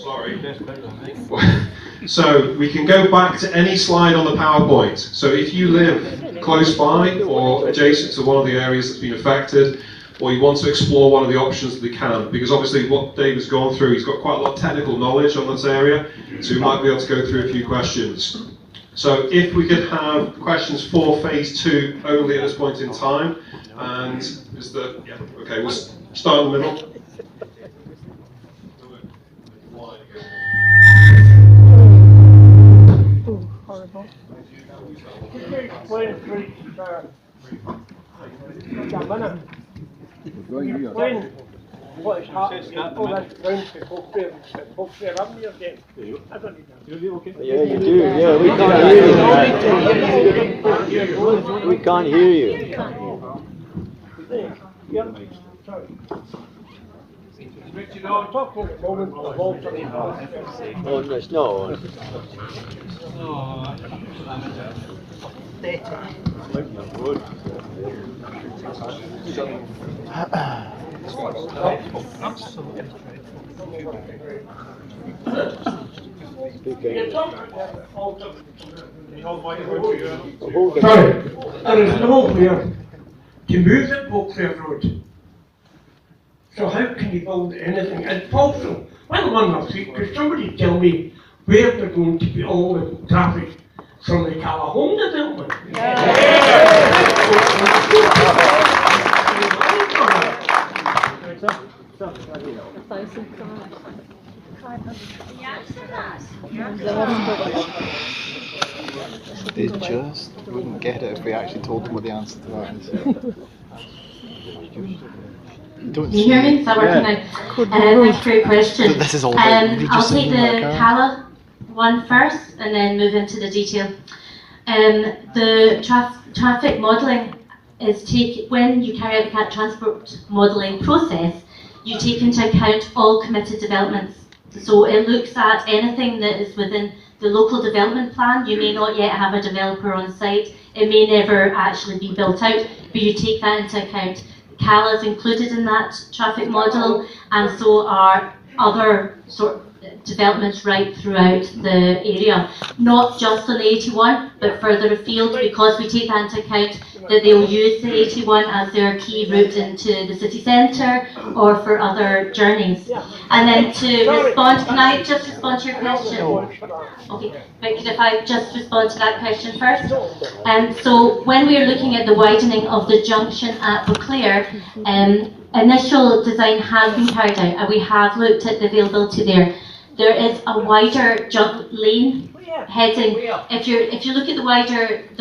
Sorry. So we can go back to any slide on the PowerPoint. So if you live close by or adjacent to one of the areas that's been affected, or you want to explore one of the options that we can, because obviously what Dave has gone through, he's got quite a lot of technical knowledge on this area, so we might be able to go through a few questions. So if we could have questions for phase 2 only at this point in time, and is the, yeah, okay, we'll start in the middle. Horrible. What is happening? All this ground for folks there, haven't you? I don't know. Yeah, you do. Yeah, we can't hear you. We can't hear you. Oh, there's no. Sorry, there is no where to move the Folkfair Road. So how can you build anything? And also, when I'm on my feet, could somebody tell me where they're going to be all the traffic from the Callahome development? They just wouldn't get it if we actually told them what the answer to that is. Can you hear me? Is that working now? Thanks for your question. This is all I'll take the Cala one first and then move into the detail. The traffic modelling is when you carry out the transport modelling process, you take into account all committed developments. So it looks at anything that is within the local development plan. You may not yet have a developer on site. It may never actually be built out, but you take that into account. Cala is included in that traffic model, and so are other sort of developments right throughout the area. Not just on the 81, but further afield, because we take that into account that they'll use the 81 as their key route into the city centre or for other journeys. And then to respond, can I just respond to your question? Okay, but if I just respond to that question first. So when we are looking at the widening of the junction at Beauclair, initial design has been carried out and we have looked at the availability there. There is a wider lane heading. If you look at the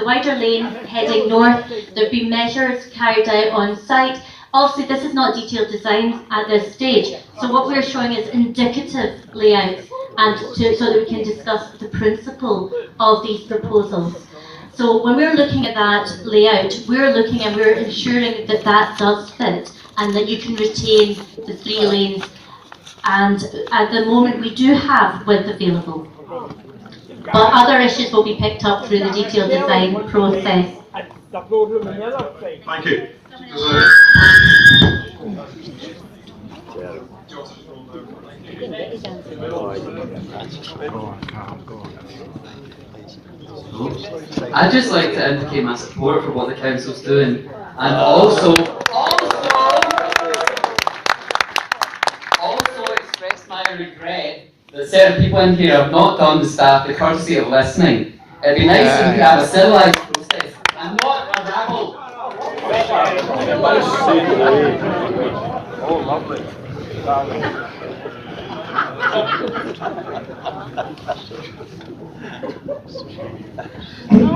wider lane heading north, there've been measures carried out on site. Obviously, this is not detailed design at this stage. So what we're showing is indicative layouts, and so that we can discuss the principle of these proposals. So when we're looking at that layout, we're ensuring that that does fit and that you can retain the 3 lanes. And at the moment we do have width available. But other issues will be picked up through the detailed design process. Thank you. I'd just like to indicate my support for what the council's doing, and also express my regret that certain people in here have not done the staff the courtesy of listening. It'd be nice if we could have a civilised process and not a rabble. Oh, lovely.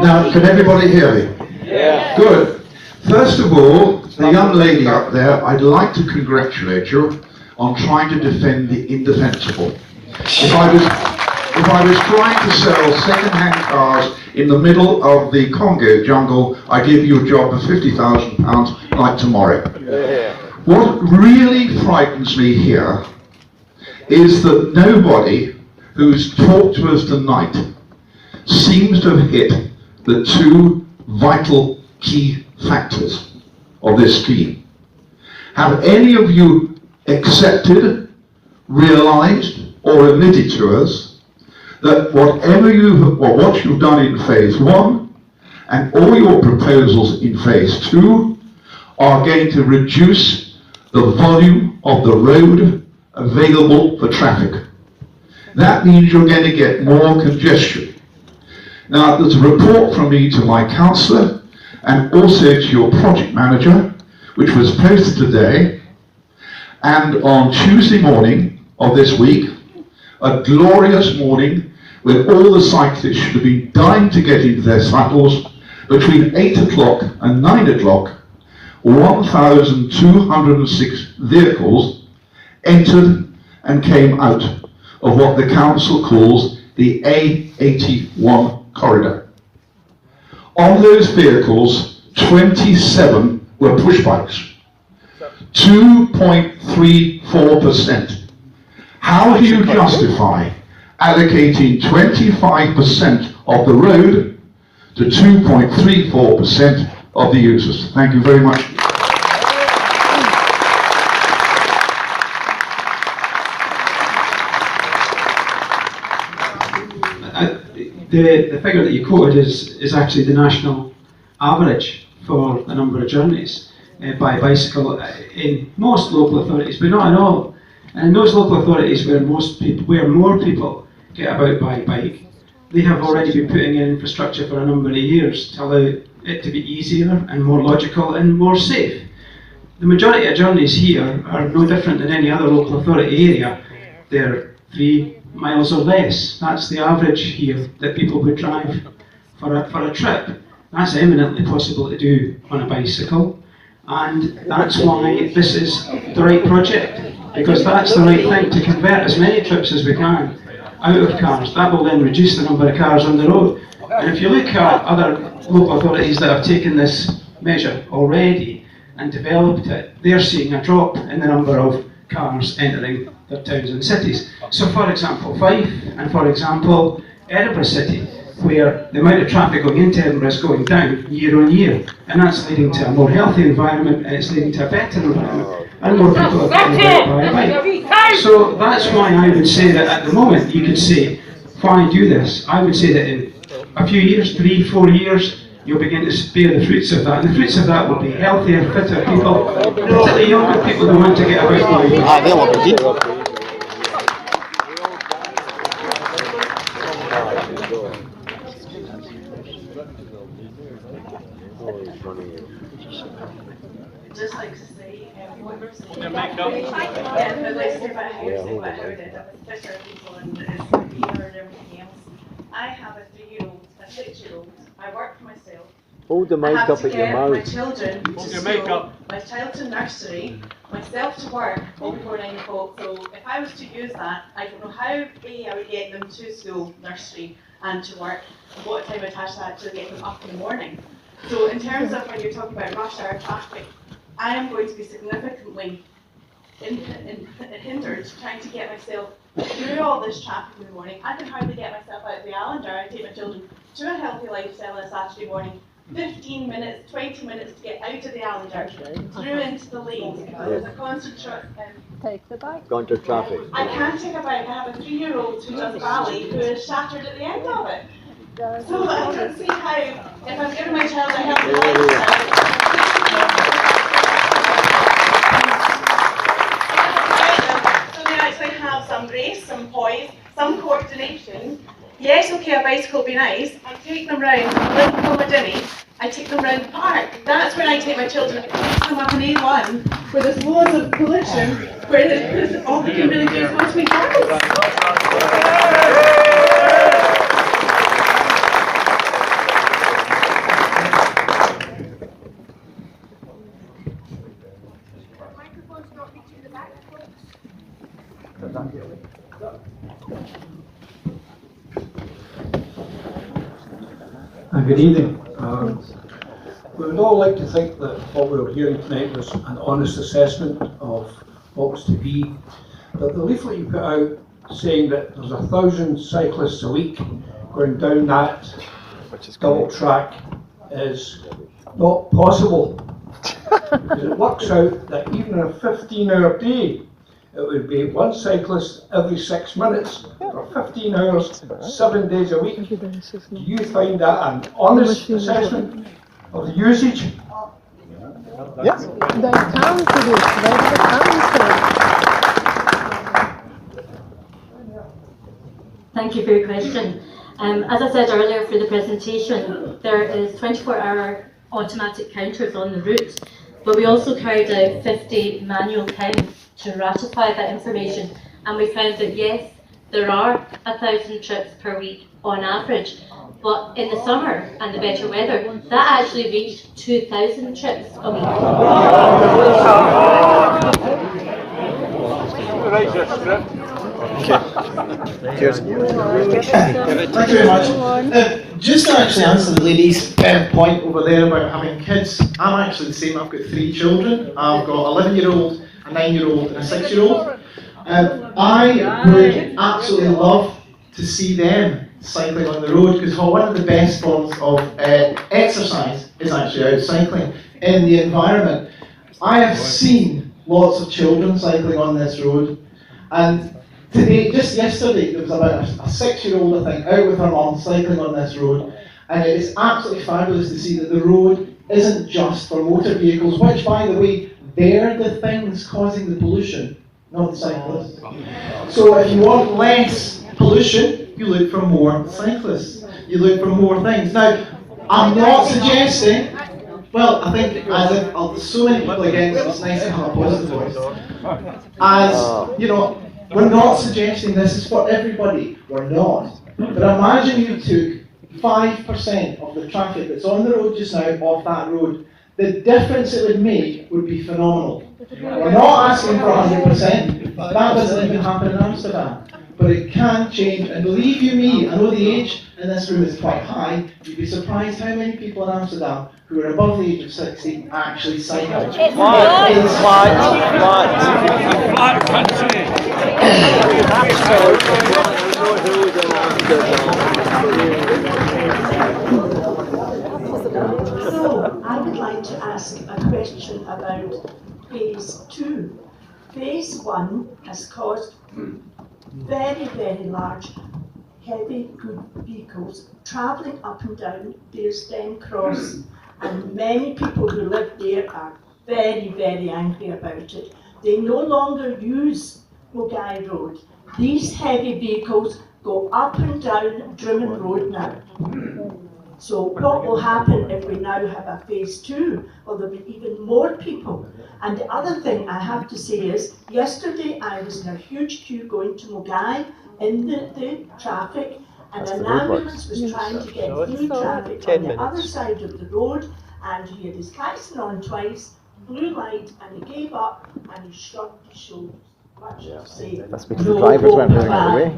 Now, can everybody hear me? Yeah. Good. First of all, the young lady up there, I'd like to congratulate you on trying to defend the indefensible. If I was trying to sell second-hand cars in the middle of the Congo jungle, I'd give you a job of £50,000 like tomorrow. Yeah. What really frightens me here is that nobody who's talked to us tonight seems to have hit the 2 vital key factors of this scheme. Have any of you accepted, realised, or admitted to us that whatever what you've done in phase 1 and all your proposals in phase 2 are going to reduce the volume of the road available for traffic. That means you're going to get more congestion. Now, there's a report from me to my councillor and also to your project manager, which was posted today, and on Tuesday morning of this week, a glorious morning when all the cyclists should have been dying to get into their saddles, between 8 o'clock and 9 o'clock, 1,206 vehicles entered and came out of what the council calls the A81 corridor. Of those vehicles, 27 were push bikes. 2.34%. How do you justify allocating 25% of the road to 2.34% of the users? Thank you very much. The figure that you quoted is actually the national average for the number of journeys by bicycle in most local authorities, but not in all. And in those local authorities where more people get about by bike, they have already been putting in infrastructure for a number of years to allow it to be easier and more logical and more safe. The majority of journeys here are no different than any other local authority area. They're 3 miles or less. That's the average here that people would drive for a trip. That's eminently possible to do on a bicycle, and that's why this is the right project, because that's the right thing to convert as many trips as we can out of cars. That will then reduce the number of cars on the road. And if you look at other local authorities that have taken this measure already and developed it, they're seeing a drop in the number of cars entering their towns and cities. So for example, Fife, and for example, Edinburgh City, where the amount of traffic going into Edinburgh is going down year on year, and that's leading to a more healthy environment, and it's leading to a better environment, and more people are getting about by a bike. So that's why I would say that at the moment you could say, why do this? I would say that in a few years, 3-4 years, you'll begin to bear the fruits of that, and the fruits of that will be healthier, fitter people, particularly younger people who want to get about by bike. Just like to say, what you're saying. I'd like to say about housing, what I heard it, Fisher people and here and everything else. I have a 3-year-old, a 6-year-old. I work for myself. Hold the mic up at your mouth. My children to school, my child to nursery, myself to work all before 9 o'clock. So if I was to use that, I don't know how I would get them to school, nursery, and to work, and what time I'd attach that to get them up in the morning. So in terms of when you're talking about rush hour traffic, I am going to be significantly hindered trying to get myself through all this traffic in the morning. I can hardly get myself out of the Allender. I take my children to a healthy lifestyle on a Saturday morning. 15 minutes, 20 minutes to get out of the Allender, through into the lanes, because there's a constant Take the bike. Gone to traffic. I can't take a bike. I have a 3-year-old who does ballet who is shattered at the end of it. So I don't see how, if I'm giving my child a healthy lifestyle, so they actually have some grace, some poise, some coordination. Yes, okay, a bicycle would be nice. I take them round Liverpool, I take them round the park. That's when I take my children. I'm up an A1 where there's loads of pollution, where all they can really do is go to McDonald's. Good evening. We would all like to think that what we were hearing tonight was an honest assessment of what was to be. But the leaflet you put out saying that there's 1,000 cyclists a week going down that double track is not possible. Because it works out that even a 15-hour day, it would be one cyclist every 6 minutes for 15 hours, 7 days a week. Do you find that an honest assessment of the usage? Yes. They counted it. They counted. Thank you for your question. As I said earlier through the presentation, there is 24-hour automatic counters on the route, but we also carried out 50 manual counts to ratify that information, and we found that yes, there are 1,000 trips per week on average, but in the summer and the better weather, that actually reached 2,000 trips a week. Cheers. Thank you very much. Just to actually answer the lady's point over there about having kids, I'm actually the same. I've got 3 children. I've got a 11-year-old, a 9-year-old, and a 6-year-old. I would absolutely love to see them cycling on the road, because one of the best forms of exercise is actually out cycling in the environment. I have seen lots of children cycling on this road, and today, just yesterday, there was about a 6-year-old, I think, out with her mum cycling on this road, and it is absolutely fabulous to see that the road isn't just for motor vehicles, which, by the way, they're the things causing the pollution, not the cyclists. So if you want less pollution, you look for more cyclists. You look for more things. Now, I'm not suggesting, well, I think as if there's so many people against it, it's nice to have a positive voice. As, you know, we're not suggesting this is for everybody. We're not. But imagine you took 5% of the traffic that's on the road just now off that road. The difference it would make would be phenomenal. We're not asking for 100%. That doesn't even happen in Amsterdam. But it can change, and believe you me, I know the age in this room is quite high. You'd be surprised how many people in Amsterdam who are above the age of 60 actually cycle. It's Flat country. So, I would like to ask a question about phase 2. Phase 1 has caused very, very large, heavy good vehicles travelling up and down Bearsden Cross, and many people who live there are very, very angry about it. They no longer use Mogai Road. These heavy vehicles go up and down Drummond Road now. So what will happen if we now have a phase 2? Well, there'll be even more people. And the other thing I have to say is, yesterday I was in a huge queue going to Mogai in the traffic, and an ambulance was trying to get through traffic on the other side of the road, and he had his Kyson on twice, blue light, and he gave up and he shrugged his shoulders. Much to say, That's because the drivers weren't moving out of the way.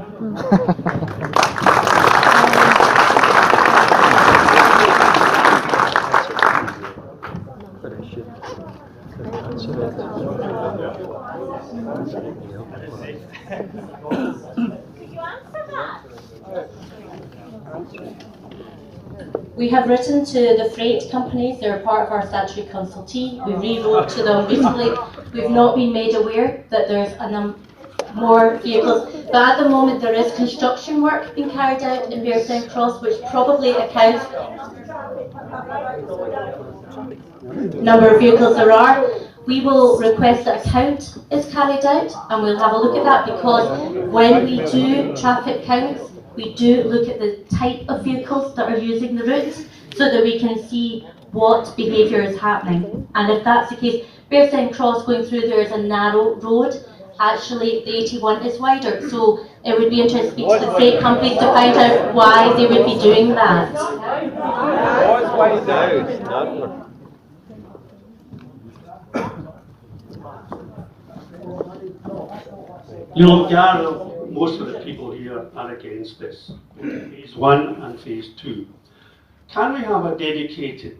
We have written to the freight companies. They're part of our statutory consultee. We rewrote to them recently. We've not been made aware that there's more vehicles, but at the moment there is construction work being carried out in Bearsden Cross, which probably accounts number of vehicles there are. We will request that a count is carried out, and we'll have a look at that, because when we do traffic counts, we do look at the type of vehicles that are using the routes, so that we can see what behaviour is happening. And if that's the case, Bearsden Cross going through there is a narrow road. Actually, the 81 is wider, so it would be interesting to speak to the freight companies to find out why they would be doing that. You know, Gary, most of the people here are against this, phase 1 and phase 2. Can we have a dedicated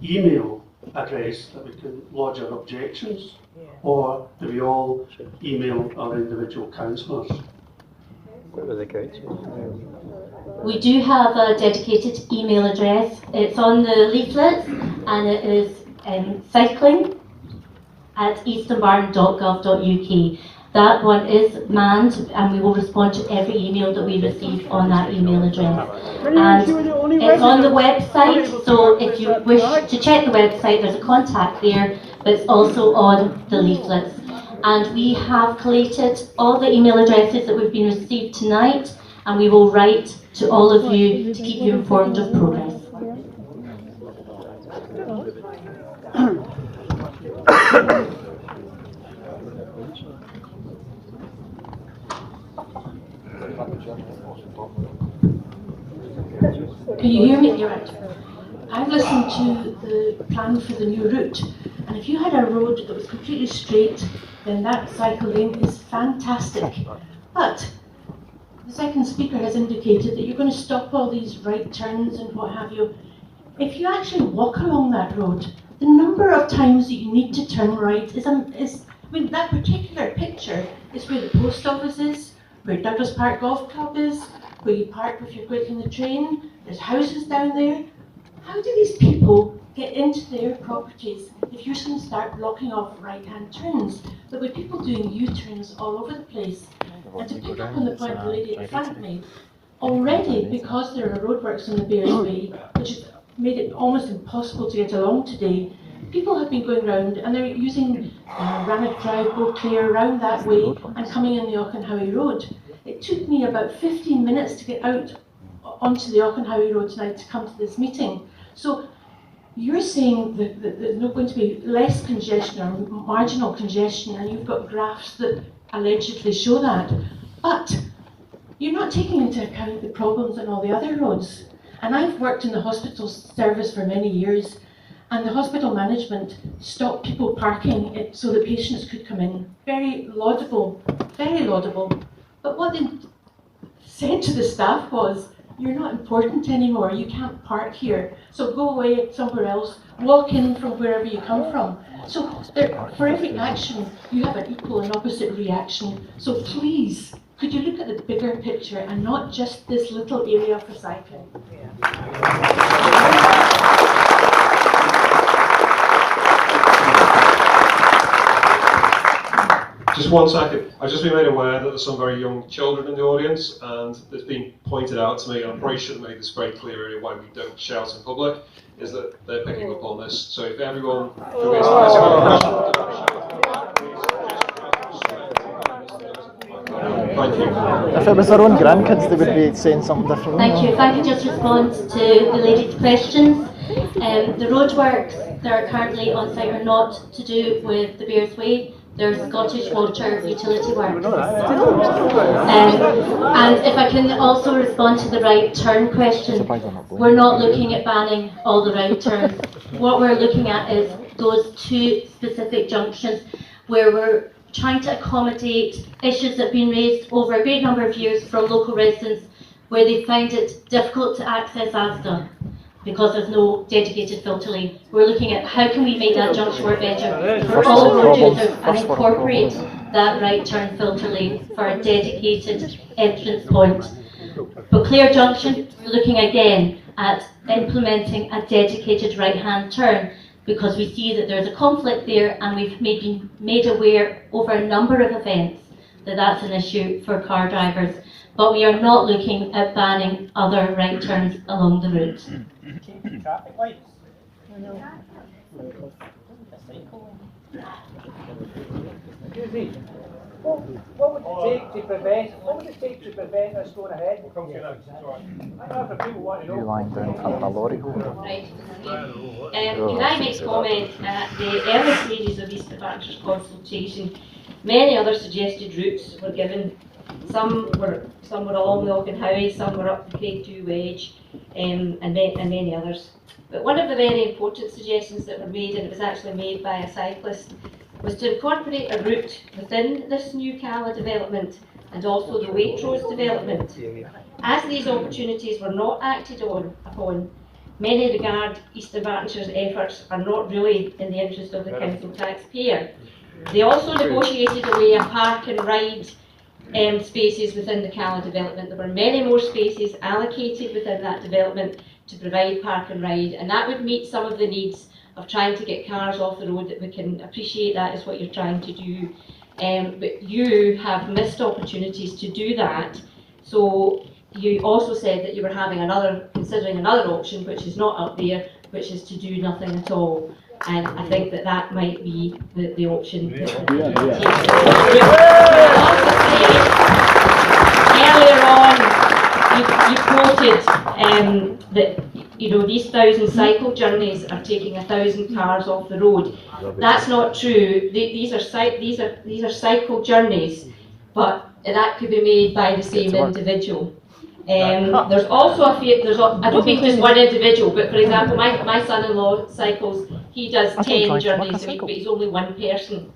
email address that we can lodge our objections, or do we all email our individual councillors? We do have a dedicated email address. It's on the leaflet, and it is cycling@easternbarn.gov.uk. That one is manned, and we will respond to every email that we receive on that email address. And it's on the website, so if you wish to check the website, there's a contact there, but it's also on the leaflets. And we have collated all the email addresses that we've been received tonight, and we will write to all of you to keep you informed of progress. Can you hear me? You're right. I've listened to the plan for the new route, and if you had a road that was completely straight, then that cycle lane is fantastic. But the second speaker has indicated that you're going to stop all these right turns and what have you. If you actually walk along that road, the number of times that you need to turn right is I mean, that particular picture is where the post office is, where Douglas Park Golf Club is, where you park if you're taking the train. There's houses down there. How do these people get into their properties if you're going to start blocking off right-hand turns? There were people doing U-turns all over the place. And to pick up on the point of the lady at the front made, already because there are roadworks on the Bears Way, which has made it almost impossible to get along today, people have been going round and they're using Rannoch Drive, Beauclair, around that way and coming in the Auchenhowie Road. It took me about 15 minutes to get out onto the Auchenhowie Road tonight to come to this meeting. So you're saying that there's not going to be less congestion or marginal congestion, and you've got graphs that allegedly show that. But you're not taking into account the problems on all the other roads. And I've worked in the hospital service for many years, and the hospital management stopped people parking it so that patients could come in. Very laudable, very laudable. But what they said to the staff was, you're not important anymore, you can't park here, so go away somewhere else, walk in from wherever you come from. So for every action, you have an equal and opposite reaction. So please, could you look at the bigger picture and not just this little area for cycling? Just 1 second. I've just been made aware that there's some very young children in the audience, and it's been pointed out to me, and I probably should have made this very clear earlier why we don't shout in public, is that they're picking up on this. So if everyone who is asking a question, thank you. If it was their own grandkids, they would be saying something different. Thank you. If I could just respond to the lady's questions. The roadworks that are currently on site are not to do with the Bears Way. There's Scottish Water utility work. And if I can also respond to the right turn question, we're not looking at banning all the right turns. What we're looking at is those 2 specific junctions where we're trying to accommodate issues that have been raised over a great number of years from local residents where they find it difficult to access Asda because there's no dedicated filter lane. We're looking at how can we make that junction work better for all road users and incorporate that right turn filter lane for a dedicated entrance point. Beauclair Junction, we're looking again at implementing a dedicated right-hand turn because we see that there's a conflict there, and we've been made aware over a number of events that that's an issue for car drivers. But we are not looking at banning other right turns along the route. Changing traffic lights. Excuse me. What would it take to prevent this going ahead? I don't know if people want to know. You lying down in front of a lorry hole. Right. Can I make comment at the early stages of East Bart's consultation? Many other suggested routes were given. Some were along the Auchenhowie, some were up the Craigdhu Wedge, and many others. But one of the very important suggestions that were made, and it was actually made by a cyclist, was to incorporate a route within this new Cala development and also the Waitrose development. As these opportunities were not acted upon, many regard Eastern Bartonshire's efforts are not really in the interest of the council taxpayer. They also negotiated away a park and ride spaces within the Cala development. There were many more spaces allocated within that development to provide park and ride, and that would meet some of the needs of trying to get cars off the road. That we can appreciate that is what you're trying to do. But you have missed opportunities to do that. So you also said that you were considering another option, which is not up there, which is to do nothing at all. And I think that that might be the option. Earlier on, you quoted that these 1,000 cycle journeys are taking 1,000 cars off the road. That's not true. These are cycle journeys, but that could be made by the same individual. There's also I don't mean just one individual, but for example, my son-in-law cycles. He does 10 journeys a week, but he's only one person.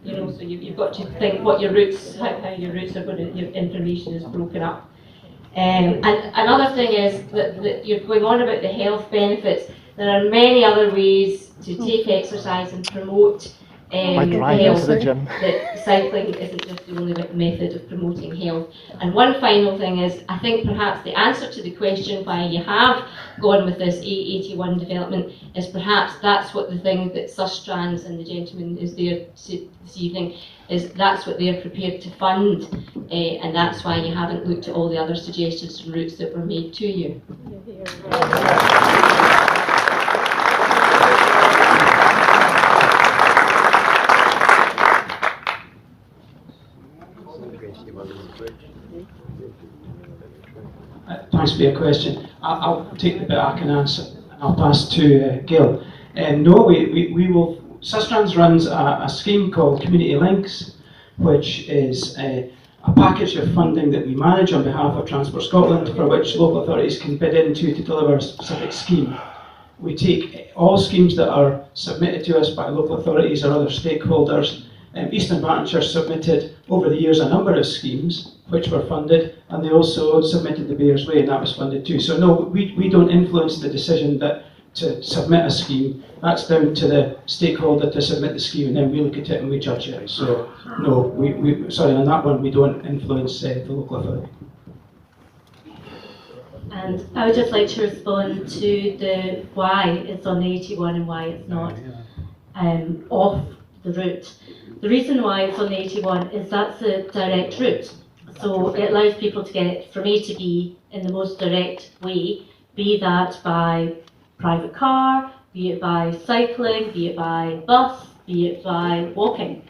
So you've got to think what your routes, how your routes are going to, your information is broken up. And another thing is that you're going on about the health benefits. There are many other ways to take exercise and promote health. That cycling isn't just the only method of promoting health. And one final thing is, I think perhaps the answer to the question why you have gone with this A81 development is perhaps that's what the thing that Sustrans and the gentleman is there this evening, is that's what they're prepared to fund, and that's why you haven't looked at all the other suggestions and routes that were made to you. Thanks for your question. I'll take the bit I can answer, and I'll pass to Gail. No, we will. Sustrans runs a scheme called Community Links, which is a package of funding that we manage on behalf of Transport Scotland, for which local authorities can bid into to deliver a specific scheme. We take all schemes that are submitted to us by local authorities or other stakeholders. East Dunbartonshire submitted over the years a number of schemes which were funded, and they also submitted the Bears Way, and that was funded too. So no, we don't influence the decision to submit a scheme. That's down to the stakeholder to submit the scheme, and then we look at it and we judge it. So no, sorry, on that one we don't influence the local authority. And I would just like to respond to the why it's on the 81 and why it's not off the route. The reason why it's on the 81 is that's a direct route. So it allows people to get from A to B in the most direct way, be that by private car, be it by cycling, be it by bus, be it by walking.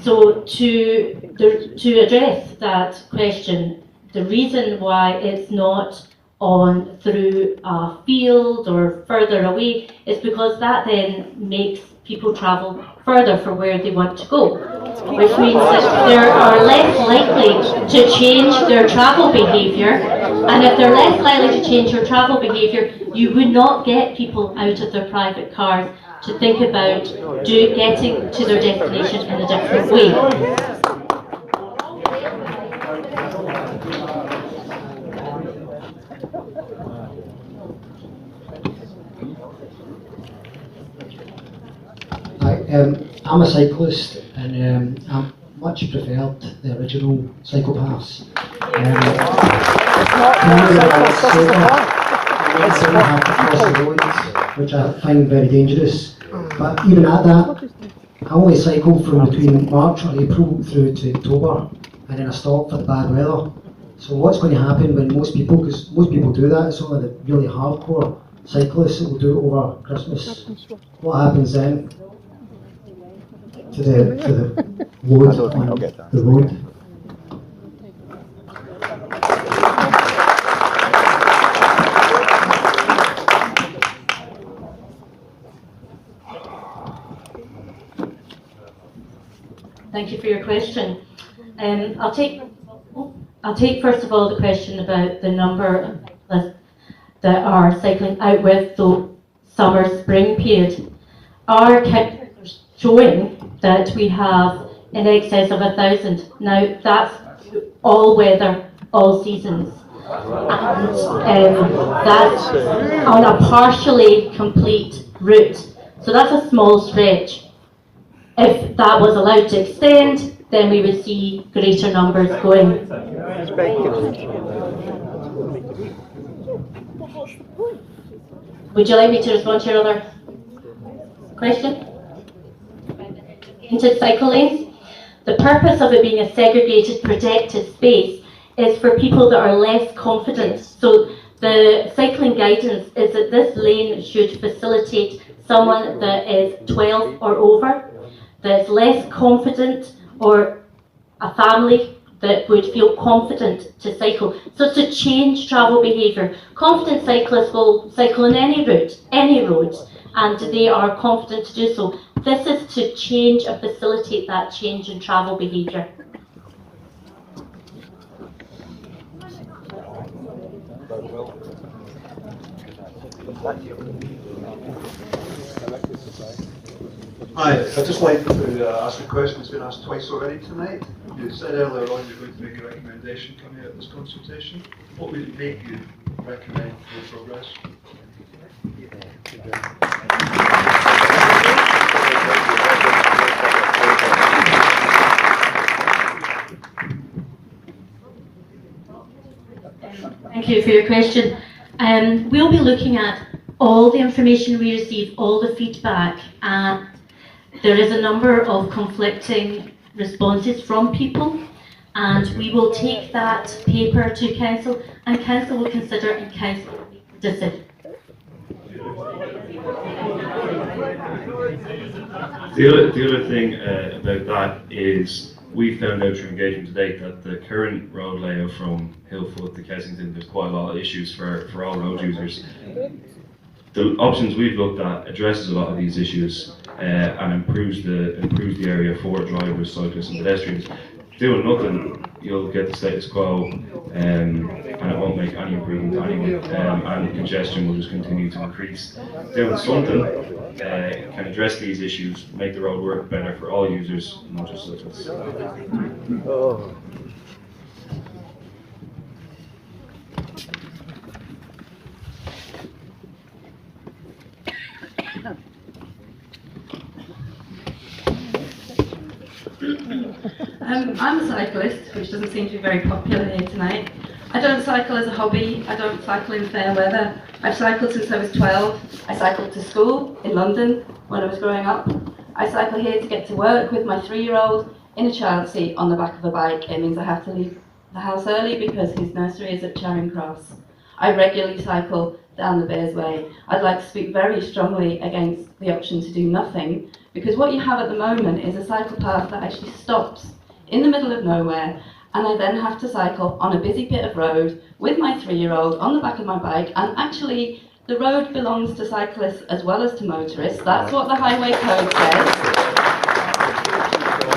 So to address that question, the reason why it's not on through a field or further away is because that then makes people travel further for where they want to go, which means that they are less likely to change their travel behaviour, and if they're less likely to change their travel behaviour, you would not get people out of their private cars to think about getting to their destination in a different way. I'm a cyclist, and I much preferred the original cycle paths. Which I find very dangerous. But even at that, I only cycle from between March or April through to October, and then I stop for the bad weather. So what's going to happen when most people, because most people do that, it's only the really hardcore cyclists that will do it over Christmas. What happens then to the load on the road? Thank you for your question. I'll take first of all the question about the number that are cycling out with the summer-spring period. Our count is showing that we have in excess of 1,000. Now that's all weather, all seasons. And that's on a partially complete route. So that's a small stretch. If that was allowed to extend, then we would see greater numbers going. Would you like me to respond to your other question? Into cycle lanes? The purpose of it being a segregated, protected space is for people that are less confident. So the cycling guidance is that this lane should facilitate someone that is 12 or over, that's less confident, or a family that would feel confident to cycle. So it's to change travel behaviour. Confident cyclists will cycle on any route, any road, and they are confident to do so. This is to change and facilitate that change in travel behaviour. Hi, I'd just like to ask a question that's been asked twice already tonight. You said earlier on you're going to make a recommendation coming out of this consultation. What would it make you recommend for progress? Thank you for your question. We'll be looking at all the information we receive, all the feedback, and there is a number of conflicting responses from people, and we will take that paper to Council, and Council will consider and Council will make a decision. The other thing about that is we found out through engagement to date that the current road layout from Hillfoot to Kensington, there's quite a lot of issues for all road users. The options we've looked at addresses a lot of these issues and improves the area for drivers, cyclists and pedestrians. Doing nothing, you'll get the status quo and it won't make any improvement to anyone, and congestion will just continue to increase. Doing something can address these issues, make the road work better for all users, not just cyclists. Oh. I'm a cyclist, which doesn't seem to be very popular here tonight. I don't cycle as a hobby, I don't cycle in fair weather. I've cycled since I was 12. I cycled to school in London when I was growing up. I cycle here to get to work with my 3-year-old in a child seat on the back of a bike. It means I have to leave the house early because his nursery is at Charing Cross. I regularly cycle down the Bears Way. I'd like to speak very strongly against the option to do nothing, because what you have at the moment is a cycle path that actually stops in the middle of nowhere, and I then have to cycle on a busy bit of road with my 3-year-old on the back of my bike, and actually the road belongs to cyclists as well as to motorists. That's what the highway code says.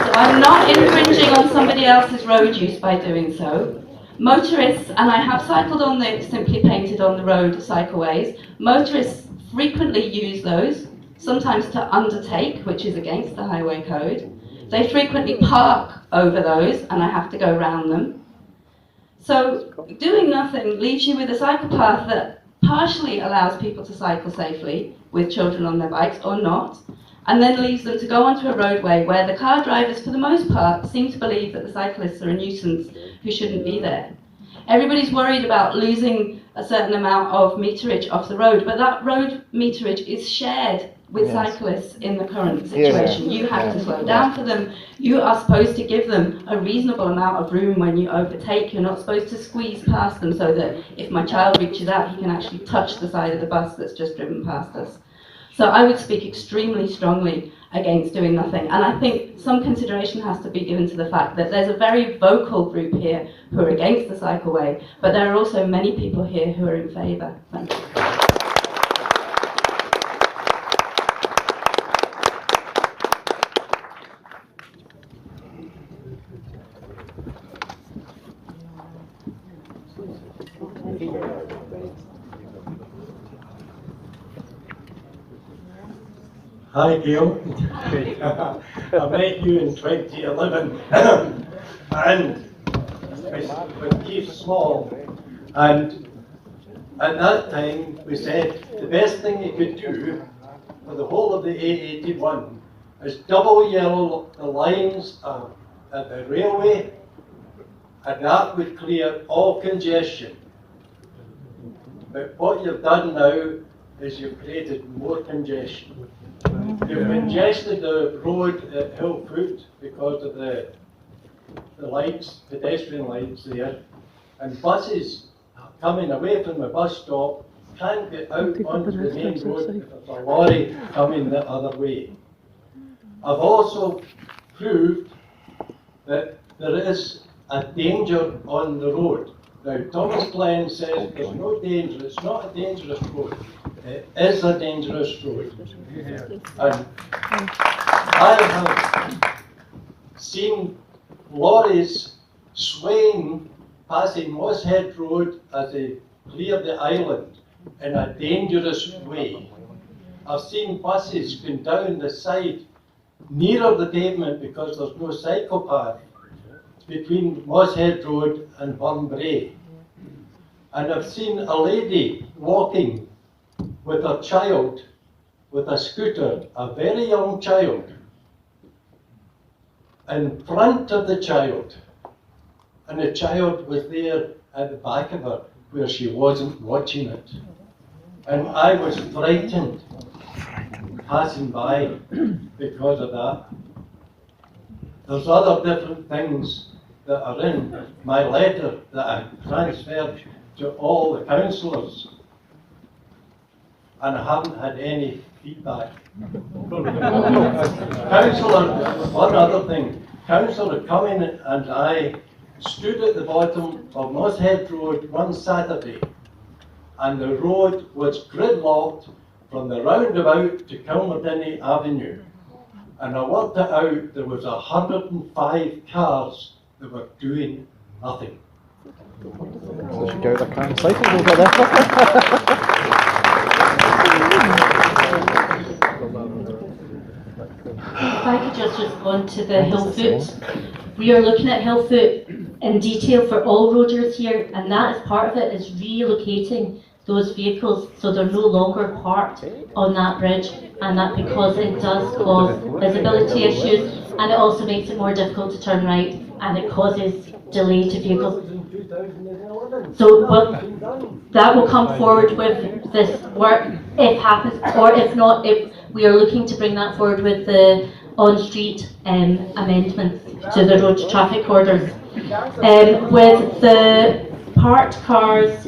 So I'm not infringing on somebody else's road use by doing so. Motorists, and I have cycled on the simply painted on the road cycleways, motorists frequently use those, sometimes to undertake, which is against the highway code. They frequently park over those, and I have to go round them. So doing nothing leaves you with a cycle path that partially allows people to cycle safely with children on their bikes or not, and then leaves them to go onto a roadway where the car drivers, for the most part, seem to believe that the cyclists are a nuisance who shouldn't be there. Everybody's worried about losing a certain amount of meterage off the road, but that road meterage is shared with cyclists in the current situation. You have to slow down for them. You are supposed to give them a reasonable amount of room when you overtake. You're not supposed to squeeze past them so that if my child reaches out, he can actually touch the side of the bus that's just driven past us. So I would speak extremely strongly against doing nothing. And I think some consideration has to be given to the fact that there's a very vocal group here who are against the cycleway, but there are also many people here who are in favour. Thank you. Hi Gail, I met you in 2011 and with Keith Small, and at that time we said the best thing you could do for the whole of the A81 is double yellow the lines at the railway, and that would clear all congestion. But what you've done now is you've created more congestion. You've congested the road at Hillfoot because of the the lights, pedestrian lights there, and buses coming away from the bus stop can't get out onto the main road if there's a lorry coming the other way. I've also proved that there is a danger on the road. Now, Thomas Glenn says there's no danger, it's not a dangerous road. It is a dangerous road. And I have seen lorries swaying passing Moss Head Road as they clear the island in a dangerous way. I've seen buses going down the side nearer the pavement because there's no cycle path between Moss Head Road and Bunbrae. And I've seen a lady walking with her child with a scooter, a very young child, in front of the child. And the child was there at the back of her where she wasn't watching it. And I was frightened passing by because of that. There's other different things that are in my letter that I transferred to all the councillors, and I haven't had any feedback. Councillor, one other thing, Councillor Cumming and I stood at the bottom of Moss Head Road one Saturday, and the road was gridlocked from the roundabout to Kilmerdinny Avenue. And I worked it out, there was 105 cars that were doing nothing. So she go out there and cycle over there. If I could just respond to the Hillfoot. We are looking at Hillfoot in detail for all road use here, and that is part of it, is relocating those vehicles so they're no longer parked on that bridge, and that because it does cause visibility issues, and it also makes it more difficult to turn right, and it causes delay to vehicles. So that will come forward with this work if it happens, or if not, if we are looking to bring that forward with the on-street amendments to the road traffic orders. With the parked cars,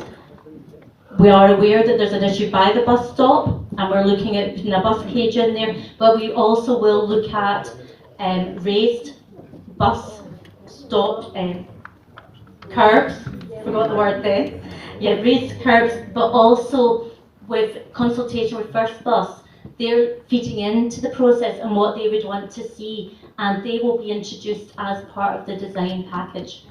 we are aware that there's an issue by the bus stop, and we're looking at putting a bus cage in there, but we also will look at raised bus stop curbs, forgot the word there, yeah, raised curbs, but also with consultation with First Bus, they're feeding into the process and what they would want to see, and they will be introduced as part of the design package.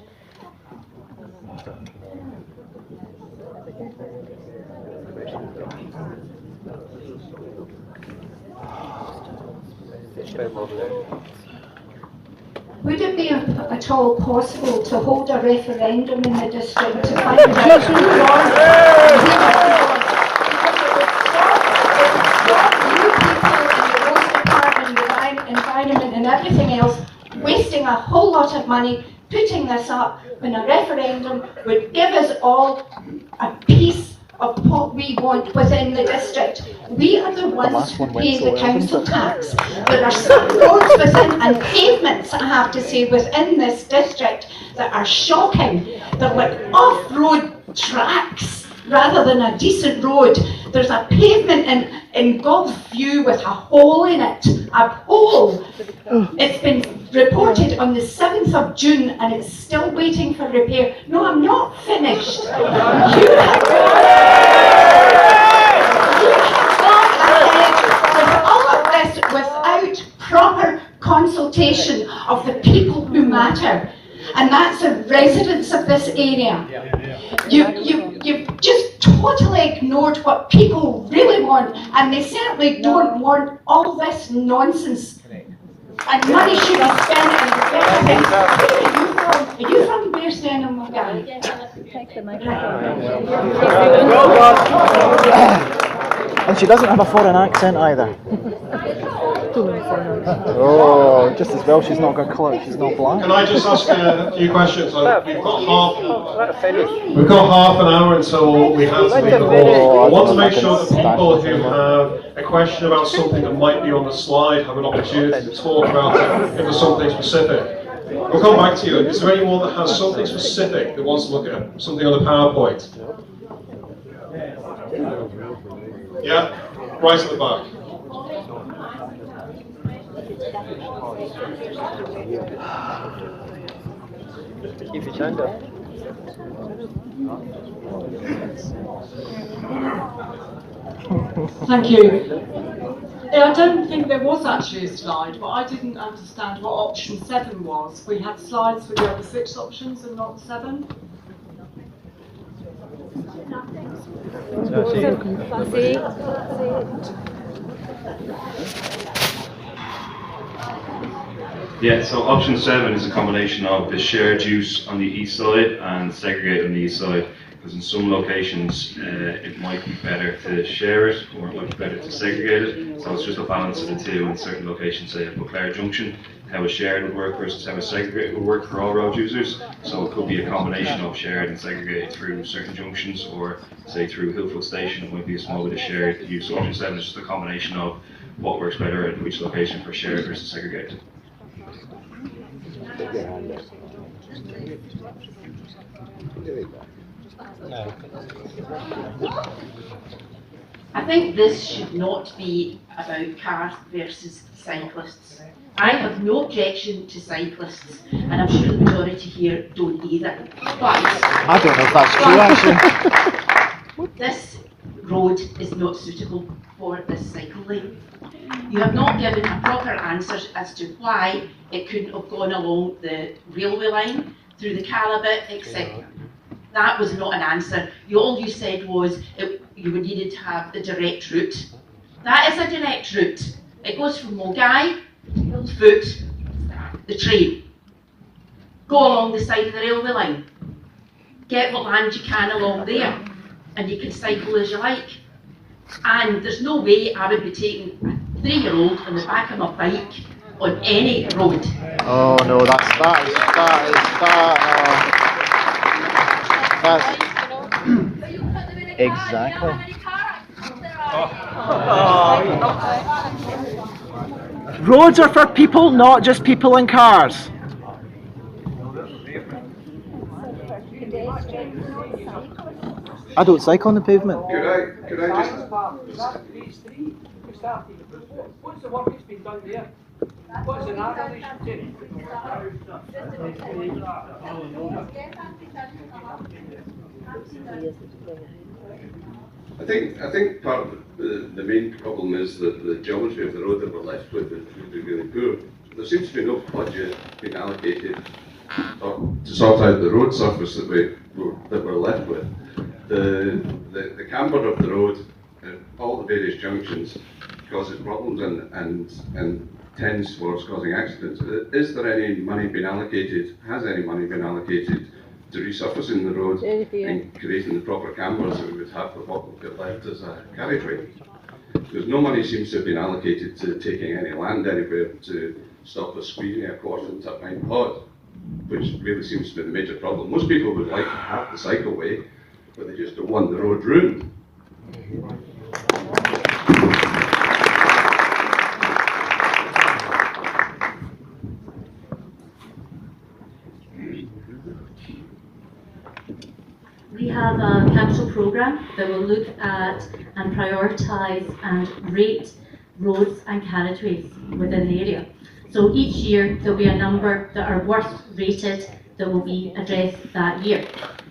Would it be at all possible to hold a referendum in the district to find out environment and everything else, wasting a whole lot of money putting this up when a referendum would give us all a piece of what we want within the district? We are the ones who pay the council tax. There are some roads within and pavements, I have to say, within this district that are shocking. They're like off-road tracks rather than a decent road. There's a pavement in God's View with a hole in it, a hole. It's been reported on the 7th of June and it's still waiting for repair. No, I'm not finished. You have gone ahead with all of this without proper consultation of the people who matter. And that's the residents of this area. You've just totally ignored what people really want, and they certainly don't want all this nonsense. And money should be spent on better things. Where are you from? Bearstown and Mulgally? And she doesn't have a foreign accent either. Oh, just as well she's not got colour, she's not black. Can I just ask a few questions? We've got half an hour until we have to leave the hall. I want to make sure that people who have a question about something that might be on the slide have an opportunity to talk about it if there's something specific. We'll come back to you. Is there anyone that has something specific that wants to look at something on the PowerPoint? Yeah, right at the back. Keep your hand up. Thank you. I don't think there was actually a slide, but I didn't understand what option 7 was. We had slides for the other 6 options and not 7. Yeah, so option 7 is a combination of the shared use on the east side and segregate on the east side. Because in some locations it might be better to share it, or it might be better to segregate it. So it's just a balance of the two. In certain locations, say at Buccleuch Junction, how a shared would work versus how a segregated would work for all road users. So it could be a combination of shared and segregated through certain junctions, or say through Hillfoot Station, it might be a small bit of shared use. So option 7 is just a combination of what works better at which location for shared versus segregated. I think this should not be about cars versus cyclists. I have no objection to cyclists, and I'm sure the majority here don't either. But I don't know if that's true, actually. This road is not suitable for this cycle lane. You have not given a proper answer as to why it couldn't have gone along the railway line, through the Calabit, etc. That was not an answer. All you said was you would needed to have the direct route. That is a direct route. It goes from Mulgai, Hillfoot, the train. Go along the side of the railway line. Get what land you can along there, and you can cycle as you like. And there's no way I would be taking a 3-year-old on the back of my bike on any road. Oh no, that exactly. Roads are for people, not just people in cars. I don't cycle on the pavement. Could I just... What's the work that's been done there? What's the narration to? I think part of the main problem is that the geometry of the road that we're left with is really poor. There seems to be no budget being allocated to sort out the road surface that we're left with. The camber of the road at all the various junctions causes problems and tends towards causing accidents. Is there any money being allocated? Has any money been allocated to resurfacing the road and creating the proper cambers that we would have for what we've got left as a carriageway? Because no money seems to have been allocated to taking any land anywhere to stop us squeezing a quarter turbine pod, which really seems to be the major problem. Most people would like to have the cycleway, but they just don't want the road ruined. We have a capital programme that will look at and prioritise and rate roads and carriageways within the area. So each year there'll be a number that are worst rated that will be addressed that year.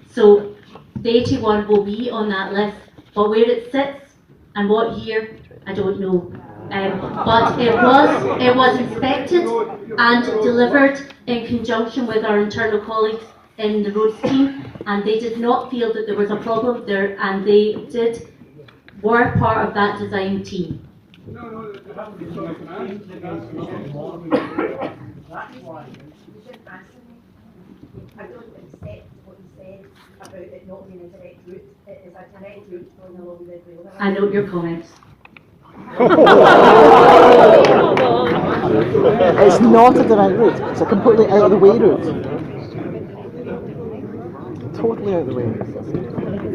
So the 81 will be on that list, but where it sits and what year, I don't know. But it was inspected and delivered in conjunction with our internal colleagues in the roads team, and they did not feel that there was a problem there, and they were part of that design team. I don't accept what you said about it not being a direct route. It is a direct route going along the railway line. I note your comments. It's not a direct route, it's a completely out of the way route. Totally out of the way.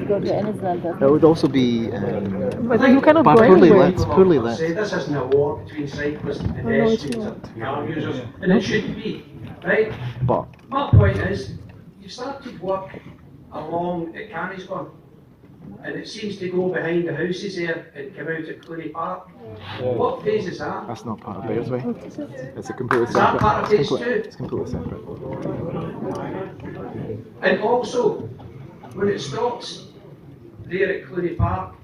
It would also be poorly lit. Say this isn't a war between cyclists and pedestrians and car users, and it shouldn't be. right? But My point is, you started work along at Carniscon, and it seems to go behind the houses there and come out at Clooney Park. What phase is that? that's not part of Bearsway. It's a completely Is that separate. part of phase two? It's completely separate. And also, when it stops there at Clooney Park,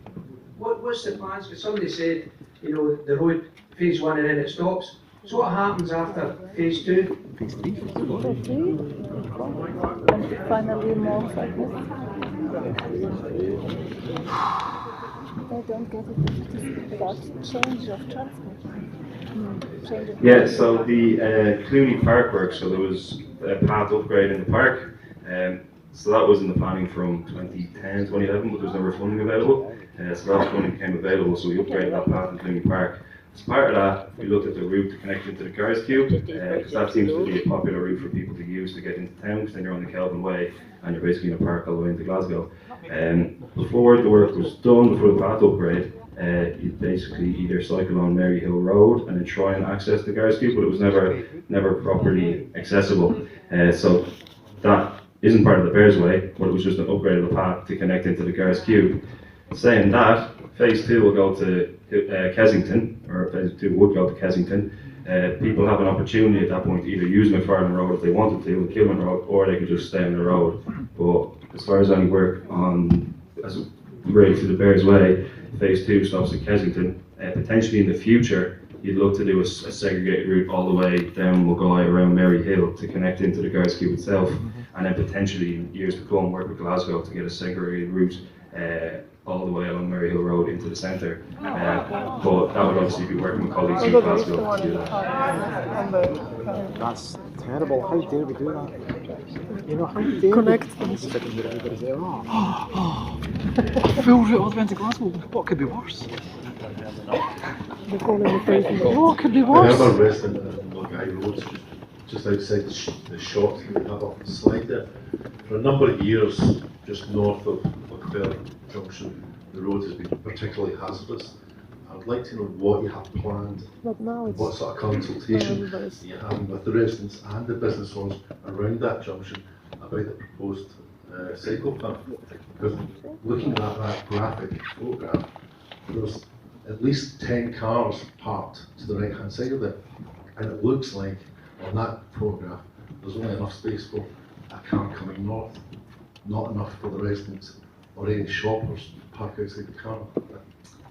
what's the plans? Because somebody said, you know, the road, phase one, and then it stops. So what happens after phase two? Phase three. Finally, more cyclists. They don't get it without change of transport. Change of Yeah, so the Clooney Park work, so there was a path upgrade in the park. So that was in the planning from 2010, 2011, but there was never funding available. So that funding became available, so we upgraded that path in Clooney Park. As part of that, we looked at the route to connect into the Cars Cube, because that seems to be a popular route for people to use to get into town, because then you're on the Kelvin Way and you're basically in a park all the way into Glasgow. Before the work was done, before the path upgrade, you'd basically either cycle on Mary Hill Road and then try and access the Cars Cube, but it was never properly accessible. So that isn't part of the Bears Way, but it was just an upgrade of the path to connect into the Cars Cube. Saying that, phase two will go to Kensington, or phase two would go to Kensington. People have an opportunity at that point to either use McFarlane Road if they wanted to, and Kilman Road, or they could just stay on the road. But as far as any work on as related to the Bears Way, phase two stops at Kensington. Potentially in the future, you'd look to do a segregated route all the way down Mulgoy around Mary Hill to connect into the Cars Cube itself, and then potentially in years to come work with Glasgow to get a segregated route all the way along Mary Hill Road into the centre. But that would obviously be working with colleagues in Glasgow to do that. That's terrible. How dare we do that? You know, how dare Connect we sticking with everybody's there? Oh. Full route all the way into Glasgow. What could be worse? They call it the phase one. What could be worse? I remember resting in Mulgoy Road, just outside the shop that we have up the slide there. For a number of years, just north of Lochfair Junction, the road has been particularly hazardous. I would like to know what you have planned, But now it's what sort of consultation you're having with the residents and the business owners around that junction about the proposed cycle path. Because looking at that graphic photograph, there's at least 10 cars parked to the right hand side of it, and it looks like on that photograph there's only enough space for a car coming north, not enough for the residents or any shoppers to park outside the car,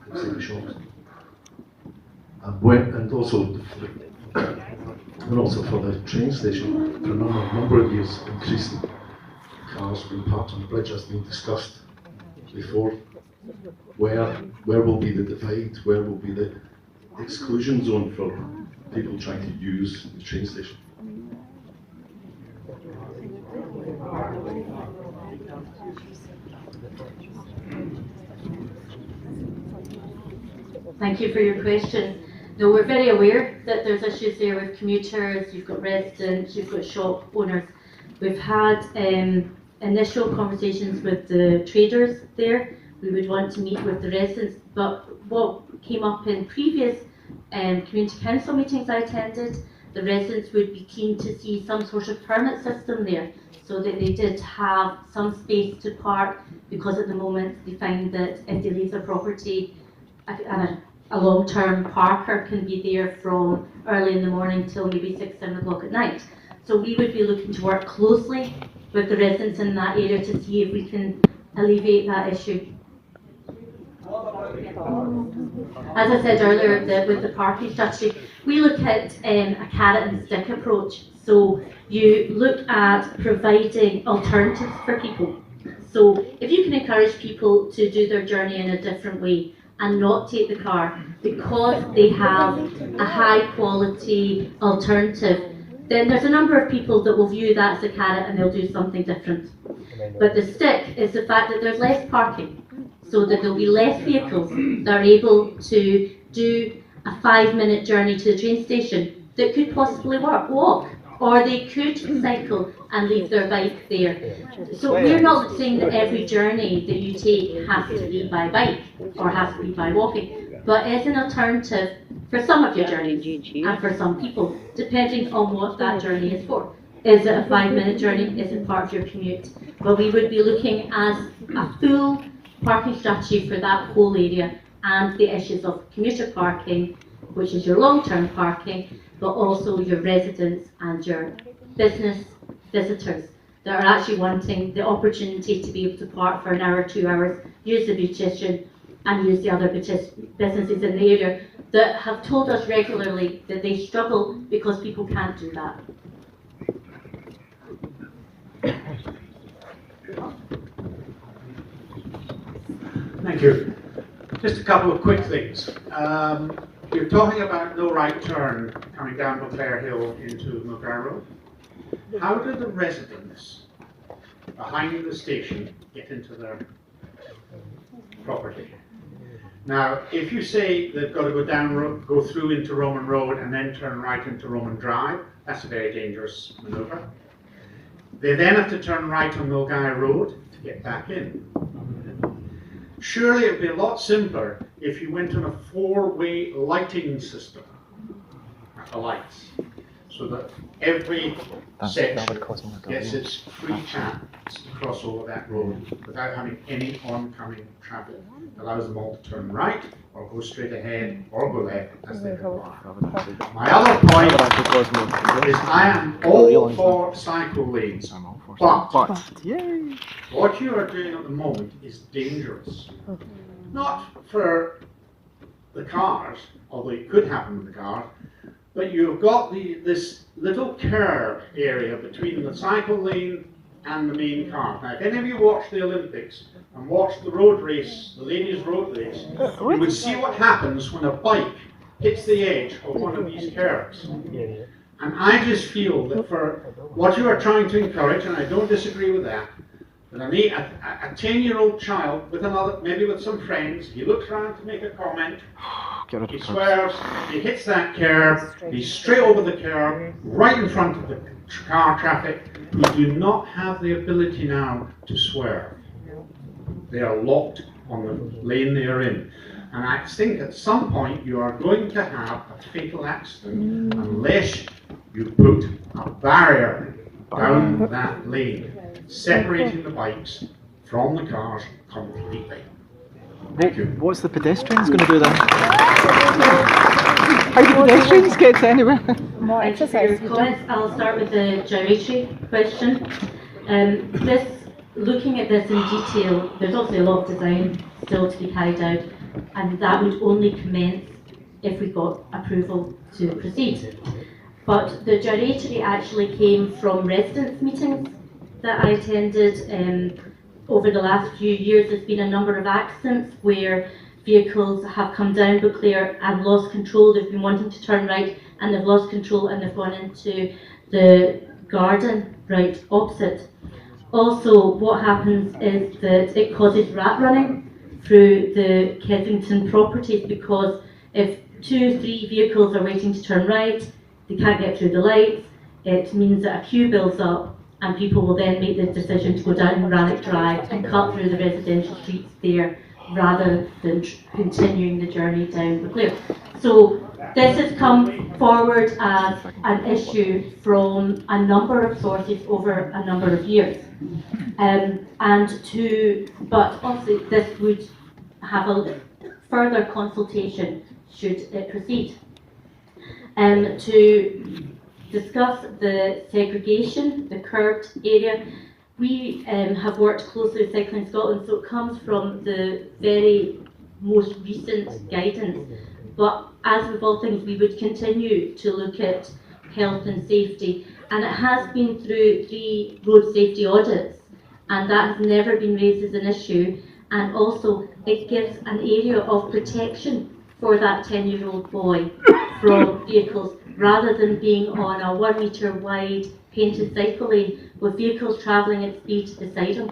outside the shops. And also for the train station, for a number of years, increasing cars being parked on the bridge has been discussed before. Where will be the divide? Where will be the exclusion zone for people trying to use the train station? Thank you for your question. No, we're very aware that there's issues there with commuters, you've got residents, you've got shop owners. We've had initial conversations with the traders there. We would want to meet with the residents, but what came up in previous community council meetings I attended, the residents would be keen to see some sort of permit system there, so that they did have some space to park, because at the moment they find that if they leave their property, a long-term parker can be there from early in the morning till maybe 6, 7 o'clock at night. So we would be looking to work closely with the residents in that area to see if we can alleviate that issue. As I said earlier, with the parking strategy, we look at a carrot and stick approach. So you look at providing alternatives for people. So if you can encourage people to do their journey in a different way and not take the car because they have a high quality alternative, then there's a number of people that will view that as a carrot and they'll do something different. But the stick is the fact that there's less parking, so that there'll be less vehicles that are able to do a 5-minute journey to the train station that could possibly walk, or they could cycle and leave their bike there. So we're not saying that every journey that you take has to be by bike or has to be by walking, but as an alternative for some of your journeys and for some people, depending on what that journey is for. Is it a 5-minute journey? Is it part of your commute? Well, we would be looking at a full parking strategy for that whole area and the issues of commuter parking, which is your long-term parking, but also your residents and your business visitors that are actually wanting the opportunity to be able to park for an hour, 2 hours, use the beautician and use the other businesses in the area that have told us regularly that they struggle because people can't do that. Thank you. Just a couple of quick things. You're talking about no right turn coming down Beauclair Hill into Mulgar Road. How do the residents behind the station get into their property? Now, if you say they've got to go down, go through into Roman Road and then turn right into Roman Drive, that's a very dangerous manoeuvre. They then have to turn right on Mulgai Road to get back in. Surely it would be a lot simpler if you went on a 4-way lighting system at the lights, so that every section gets its free chance to cross over that road without having any oncoming traffic. It allows them all to turn right, or go straight ahead, or go left as they require. My other point is I am all for cycle lanes, but what you are doing at the moment is dangerous. Not for the cars, although it could happen with the cars, but you've got this little curve area between the cycle lane and the main car. Now, if any of you watch the Olympics and watch the road race, the ladies' road race, you would see what happens when a bike hits the edge of one of these curves. And I just feel that for what you are trying to encourage, and I don't disagree with that, but a 10-year-old child with another, maybe with some friends, he looks around to make a comment, he swears, he hits that curve, he's straight over the curve, right in front of the car traffic, who do not have the ability now to swerve. They are locked on the lane they are in. And I think at some point you are going to have a fatal accident unless you put a barrier down that lane, separating the bikes from the cars completely. Thank you. What's the pedestrians going to do then? How do pedestrians get to anywhere? More exercise. I'll start with the gyratory question. Looking at this in detail, there's obviously a lot of design still to be carried out, and that would only commence if we got approval to proceed. But the gyratory actually came from residents' meetings that I attended. Over the last few years, there's been a number of accidents where vehicles have come down Beauclair and lost control. They've been wanting to turn right and they've lost control and they've gone into the garden right opposite. Also, what happens is that it causes rat running through the Kensington properties, because if 2, 3 vehicles are waiting to turn right, they can't get through the lights, it means that a queue builds up and people will then make the decision to go down Rannoch Drive and cut through the residential streets there rather than continuing the journey down Beauclair. So this has come forward as an issue from a number of sources over a number of years. But obviously this would have a further consultation should it proceed. To discuss the segregation, the curved area, we have worked closely with Cycling Scotland, so it comes from the very most recent guidance. But as with all things, we would continue to look at health and safety, and it has been through 3 road safety audits, and that has never been raised as an issue. And also, it gives an area of protection for that 10-year-old boy from vehicles, rather than being on a 1 metre wide painted cycle lane with vehicles travelling at speed beside him.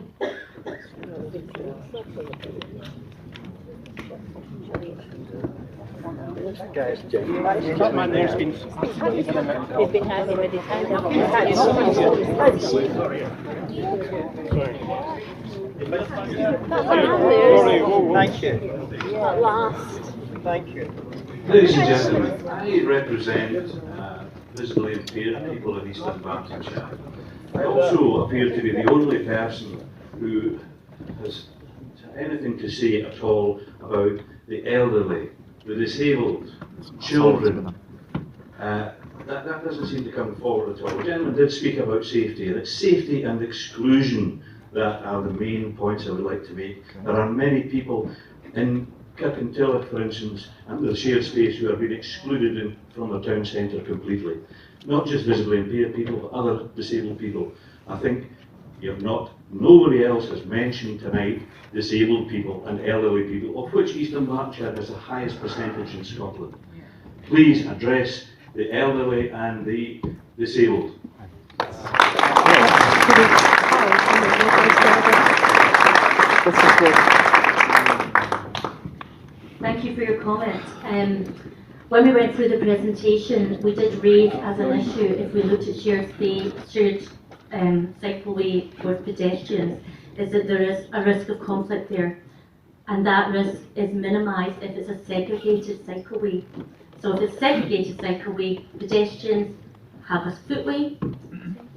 That man there's been happy with his hand up. Thank you. At last. Thank you. Ladies and gentlemen, I represent visibly impaired people in East Dunbartonshire. I also appear to be the only person who has anything to say at all about the elderly, the disabled, children. That doesn't seem to come forward at all. The gentleman did speak about safety, and it's safety and exclusion that are the main points I would like to make. There are many people in Kirkintilloch, for instance, and the shared space who are being excluded from the town centre completely. Not just visibly impaired people, but other disabled people. I think nobody else has mentioned tonight disabled people and elderly people, of which East Dunbartonshire has the highest percentage in Scotland. Please address the elderly and the disabled. Thank you for your comment. When we went through the presentation, we did raise as an issue, if we looked at shared cycleway with pedestrians, is that there is a risk of conflict there. And that risk is minimised if it's a segregated cycleway. So if it's segregated cycleway, pedestrians have a footway,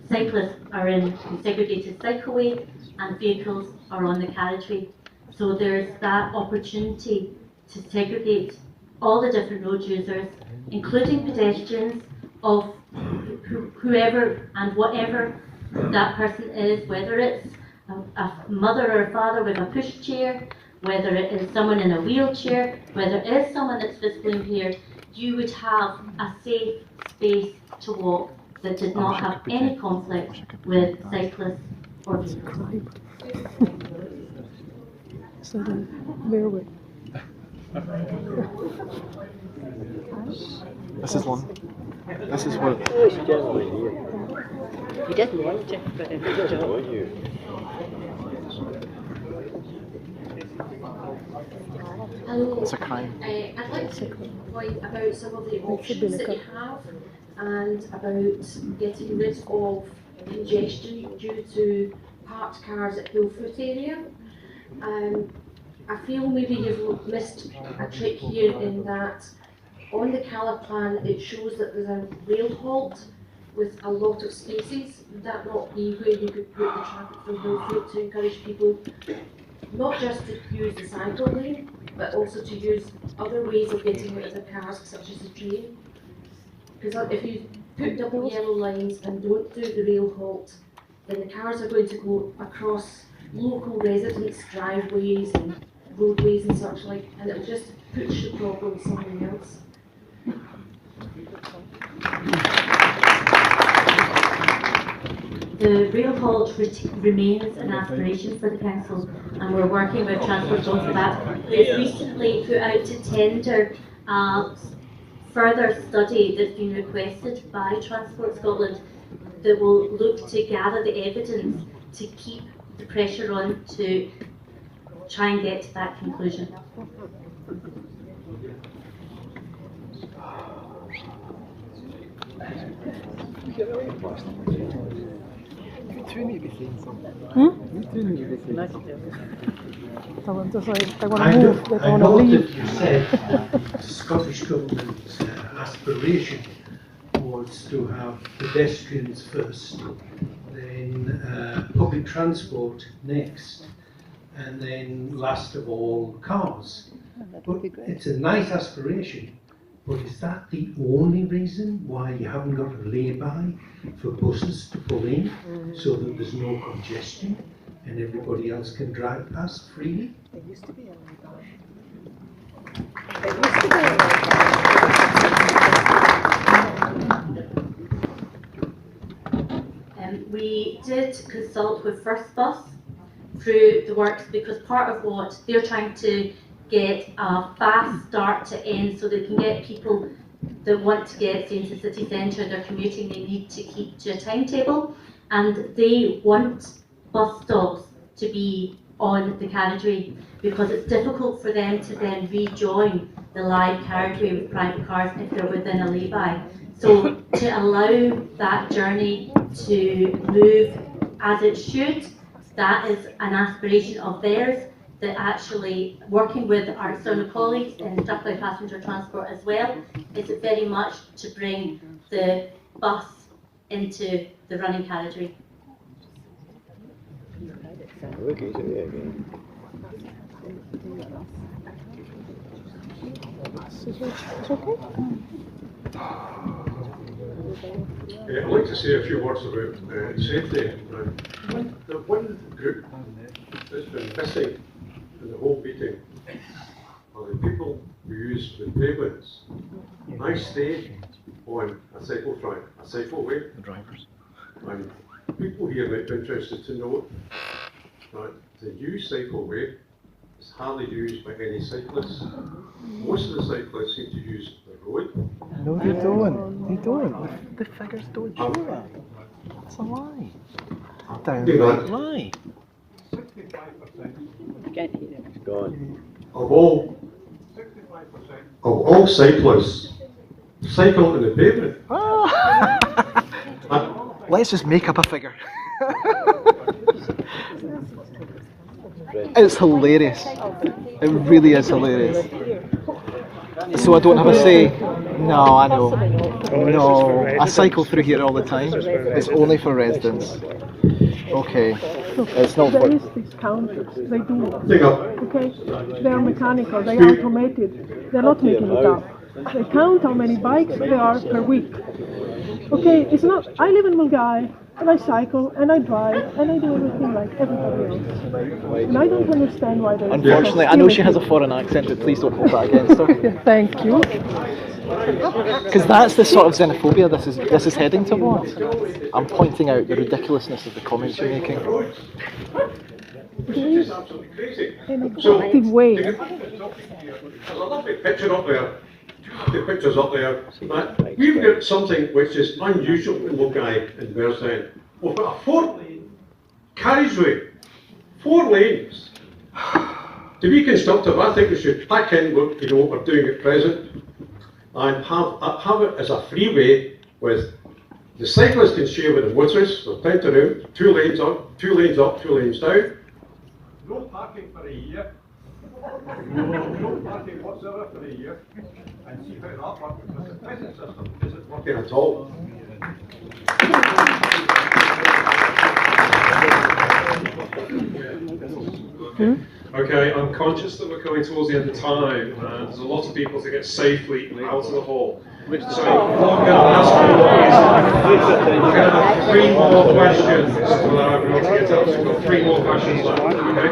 cyclists are in segregated cycleway, and vehicles are on the carriageway. So there's that opportunity to segregate all the different road users, including pedestrians, of whoever and whatever that person is, whether it's a mother or a father with a pushchair, whether it is someone in a wheelchair, whether it is someone that's physically impaired. You would have a safe space to walk that did not have any conflict with cyclists or vehicles. So then, where would? This is one. This is one. He didn't want to, but it was you. Hello. It's a crime. I'd like to point about some of the options that you have and about getting rid of congestion due to parked cars at Hillfoot area. I feel maybe you've missed a trick here in that on the Cala plan it shows that there's a rail halt with a lot of spaces. Would that not be where you could put the traffic from Hillfoot to encourage people not just to use the cycle lane, but also to use other ways of getting rid of the cars, such as the train? Because if you put double yellow lines and don't do the rail halt, then the cars are going to go across local residents' driveways and roadways and such like, and it will just push the problem somewhere else. The rail halt remains an aspiration for the council, and we're working with Transport on that. We've recently put out to tender a further study that's been requested by Transport Scotland that will look to gather the evidence to keep the pressure on to try and get to that conclusion. You need to be saying something. Hmm? You need to be saying something. Someone just like, they want to move, they I don't want to know that leave. you said the Scottish Government's aspiration was to have pedestrians first, then public transport next, and then last of all cars. But it's a nice aspiration, but is that the only reason why you haven't got a lay-by for buses to pull in so that there's no congestion and everybody else can drive past freely? There used to be a lay-by. We did consult with First Bus through the works because part of what they're trying to get a fast start to end so they can get people that want to get into city centre, they're commuting, they need to keep to a timetable, and they want bus stops to be on the carriageway because it's difficult for them to then rejoin the live carriageway with private cars if they're within a lay-by. So to allow that journey to move as it should, that is an aspiration of theirs that actually working with our external colleagues in Strathclyde Passenger Transport as well, is very much to bring the bus into the running carriageway. I'd like to say a few words about safety. The one group that's been missing in the whole meeting are the people who use the pavements. I stay on a cycleway. The drivers. And people here might be interested to know that the new cycleway is hardly used by any cyclists. Most of the cyclists seem to use the road. No, they don't. They don't. The figures don't show that. It's a lie. Downright lie. Of all cyclists, cycle in the pavement. Let's just make up a figure. It's hilarious. It really is hilarious. So I don't have a say? No, I know. No, I cycle through here all the time. It's only for residents. Okay. It's not There for... is these counters, they do. Okay? They are mechanical, they are automated. They're not making it up. They count how many bikes there are per week. Okay, it's not, I live in Mulgai, and I cycle, and I drive, and I do everything like everybody else. And I don't understand why they... Unfortunately, I know she has a foreign accent, but please don't hold that against her. Thank you. Because that's the sort of xenophobia this is heading towards. I'm pointing out the ridiculousness of the comments you're making. It's absolutely crazy. In a positive way. There's a lovely picture up there. The pictures up there. But we've got something which is unusual in Mulgai and Bearsden. We've got a 4-lane carriageway. 4 lanes. To be constructive, I think we should pack in what we're doing at present and have it as a freeway with the cyclists can share with the motorists. There's plenty of room. 2 lanes up, 2 lanes up, 2 lanes down. No parking for a year. No parking whatsoever for a year. And see how that works, because the present system isn't working at all. Okay, I'm conscious that we're coming towards the end of time, and there's a lot of people to get safely out of the hall. So what I'm going to ask you is, we're going to have 3 more questions to allow everyone to get out. So we've got 3 more questions left, okay?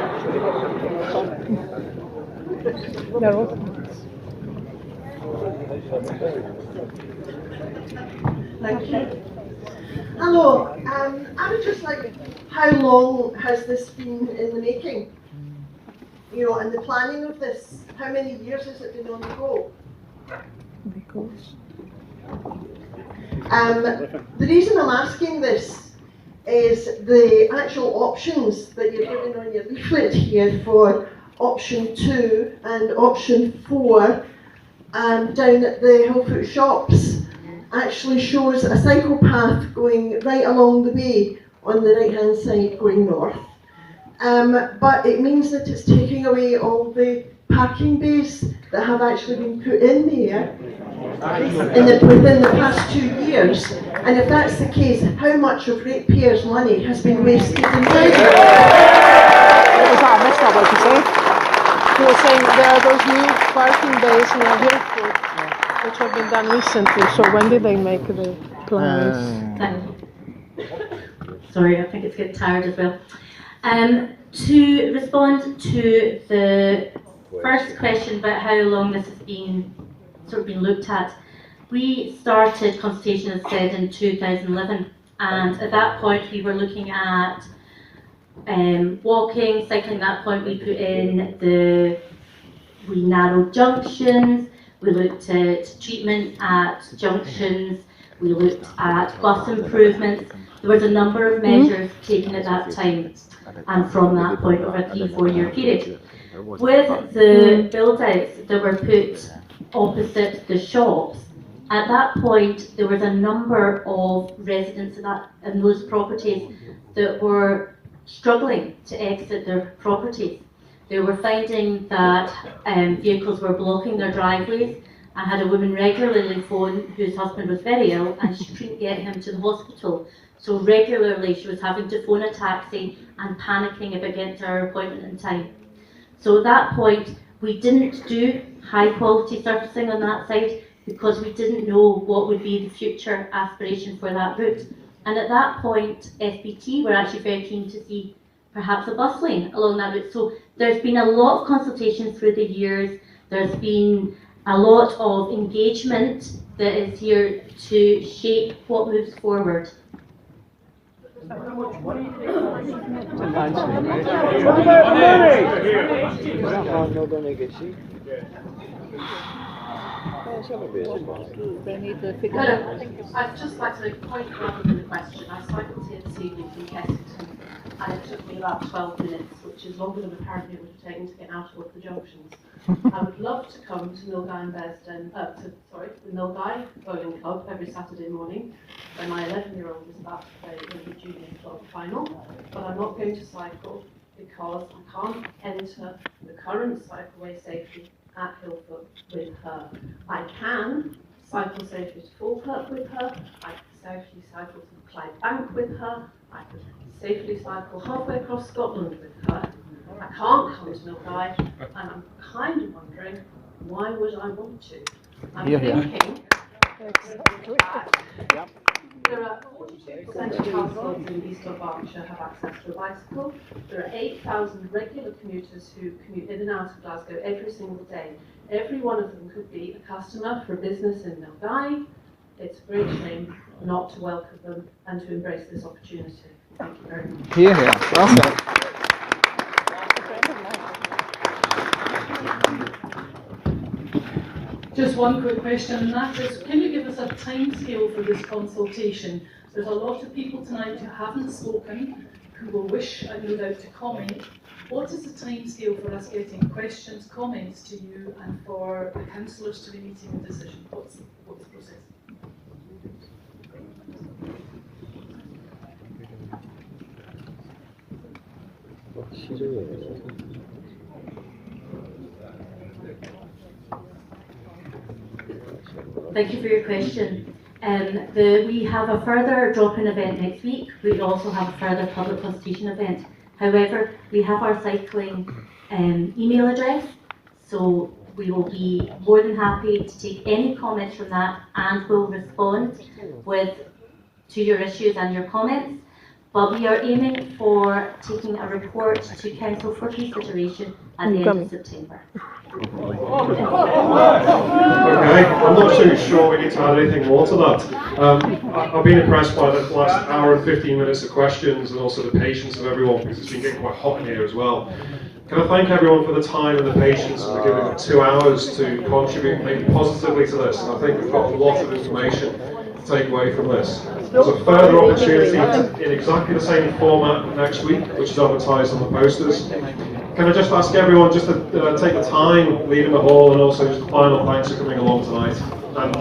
Thank you. Hello, I would just like, how long has this been in the making? You know, and the planning of this, how many years has it been on the go? The reason I'm asking this is the actual options that you're given on your leaflet here for option 2 and option 4 down at the Hillfoot shops actually shows a cycle path going right along the way on the right hand side going north. But it means that it's taking away all the parking bays that have actually been put in there within the past 2 years. And if that's the case, how much of ratepayers' money has been wasted in doing that? I missed that, what you said. You were saying there are those new parking bays near Hillfoot, which have been done recently. So when did they make the plans? Sorry, I think it's getting tired as well. To respond to the first question about how long this has been looked at, we started consultation, as said, in 2011, and at that point we were looking at walking, cycling. At that point we put in we narrowed junctions, we looked at treatment at junctions, we looked at bus improvements. There was a number of measures taken at that time, and from that point over a 3-4 year period. With the build-outs that were put opposite the shops, at that point there was a number of residents in those properties that were struggling to exit their properties. They were finding that vehicles were blocking their driveways. I had a woman regularly phone whose husband was very ill and she couldn't get him to the hospital. So regularly she was having to phone a taxi and panicking about getting to her appointment in time. So at that point, we didn't do high quality surfacing on that side because we didn't know what would be the future aspiration for that route. And at that point, FBT were actually very keen to see perhaps a bus lane along that route. So there's been a lot of consultation through the years. There's been a lot of engagement that is here to shape what moves forward. I'm not going to get you. I'd just like to make a point rather than a question. I cycled here this evening from Kensington and it took me about 12 minutes, which is longer than apparently it would have taken to get out of one of the junctions. I would love to come to Milngavie and Bearsden, the Milngavie Bowling Club every Saturday morning when my 11-year-old is about to play in the junior club final, but I'm not going to cycle because I can't enter the current cycleway safely at Hillfoot with her. I can cycle safely to Falkirk with her, I can safely cycle to Clyde Bank with her, I can safely cycle halfway across Scotland with her. I can't come to Milngavie, and I'm kind of wondering, why would I want to? I'm thinking that there are 42% of households in East of Berkshire have access to a bicycle. There are 8,000 regular commuters who commute in and out of Glasgow every single day. Every one of them could be a customer for business in Milngavie. It's a great shame not to welcome them and to embrace this opportunity. Thank you very much. Here, here. Well said. Just one quick question, and that is, can you give us a timescale for this consultation? There's a lot of people tonight who haven't spoken, who will wish, no doubt, to comment. What is the timescale for us getting questions, comments to you, and for the councillors to be meeting a decision? What's the process? Thank you for your question. We have a further drop-in event next week. We also have a further public consultation event. However, we have our cycling email address, so we will be more than happy to take any comments from that and will respond to your issues and your comments. But we are aiming for taking a report to Council for consideration at the end of September. Okay, I'm not too sure we need to add anything more to that. I've been impressed by the last hour and 15 minutes of questions and also the patience of everyone, because it's been getting quite hot in here as well. Can I thank everyone for the time and the patience and for giving 2 hours to contribute maybe positively to this. And I think we've got a lot of information to take away from this. There's a further opportunity in exactly the same format next week, which is advertised on the posters. Can I just ask everyone just to take the time leaving the hall, and also just a final thanks for coming along tonight. And